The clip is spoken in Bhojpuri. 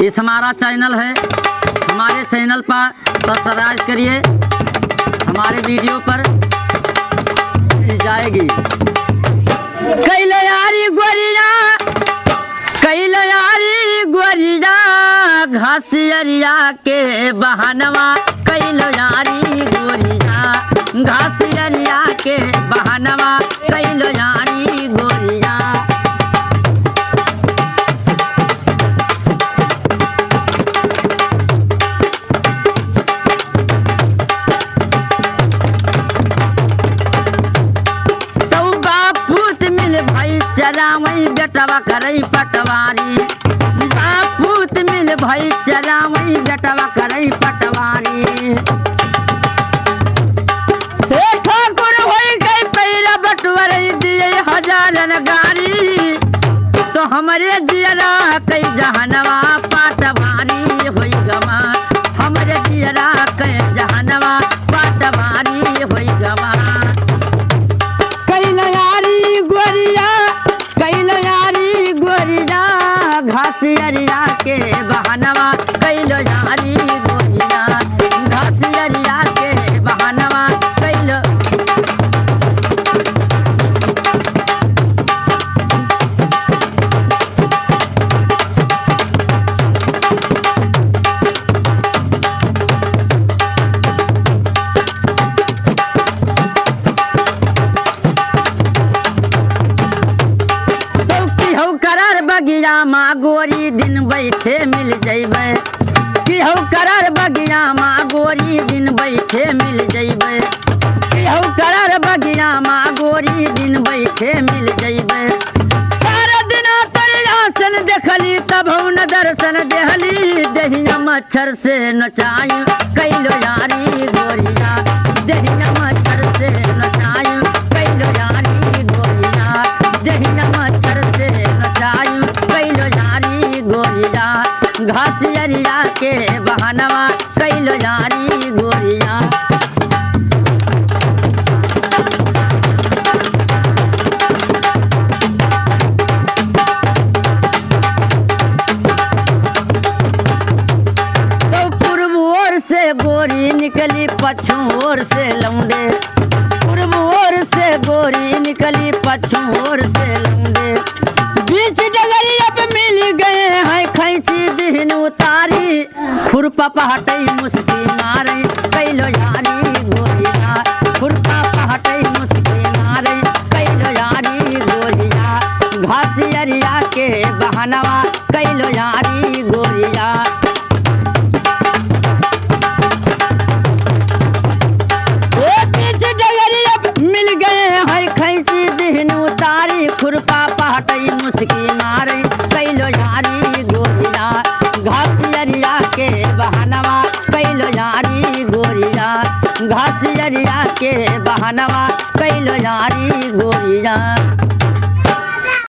इस हमारा चैनल है, हमारे चैनल पर सब्सक्राइब करिए, हमारे वीडियो पर जाएगी। कैल यारी गोरिया, कैल यारी गोरिया, घासियरिया के बहनवा, कैल यारी गोरिया, घासियरिया के बहनवा, कैल यारी गोरिया। चरावई बेटवा करई पटवारी, बापूत मिल भई चरावई बेटवा करई पटवारी। हे ठाकुर होई गई पैरा बटवरई दिए हजारन गारी, तो हमरे दियरा कई जहनवा पाटवारी होई गवा, हमरे दियरा कई जहनवा पाटवारी होई गवा। घासियरिया के बहनवा, कैल यारी गोरिया, घासियरिया के बहनवा, कैल। बगिया माँ गोरी दिन बैठे मिल जैबे, किहु करर बगिया माँ गोरी दिन बैठे मिल जैबे, किहु करर बगिया माँ गोरी दिन बैठे मिल जैबे। सारा दिना तेरे आसन देखली तब न दर्शन देहली, दहिया मच्छर से नचाई कैलो यारी गोरिया, दहिया मच्छर से नचाई कैलो यारी गोरिया, दहिया मच्छर से नचाई कैलो यारी गोरिया, घासियरिया के बहनवा, कैलो यारी गोरिया। तो पूर्व ओर से गोरी निकली, पश्चिम ओर से लौंडे, पूर्व ओर से गोरी निकली, पश्चिम ओर से लौंडे। बीच डगरिया पे मिल गए हैं खैची दिन उतारी, खुरपा पहटई मुस्की मारे कैलो यारी गोरिया, खुरपा पहटई मुस्की मारे कैलो यारी गोरिया, घासियरिया के बहनवा, कैलो यारी गोरिया। बीच डगरिया पे मिल गए हैं खैची दिन उतारी, खुरपा पहटई मुस्की मारे कैलो यारी गोरिया, घासियरिया के बहनवा, कैलो यारी गोरिया, घासियरिया के बहनवा, कैलो यारी गोरिया।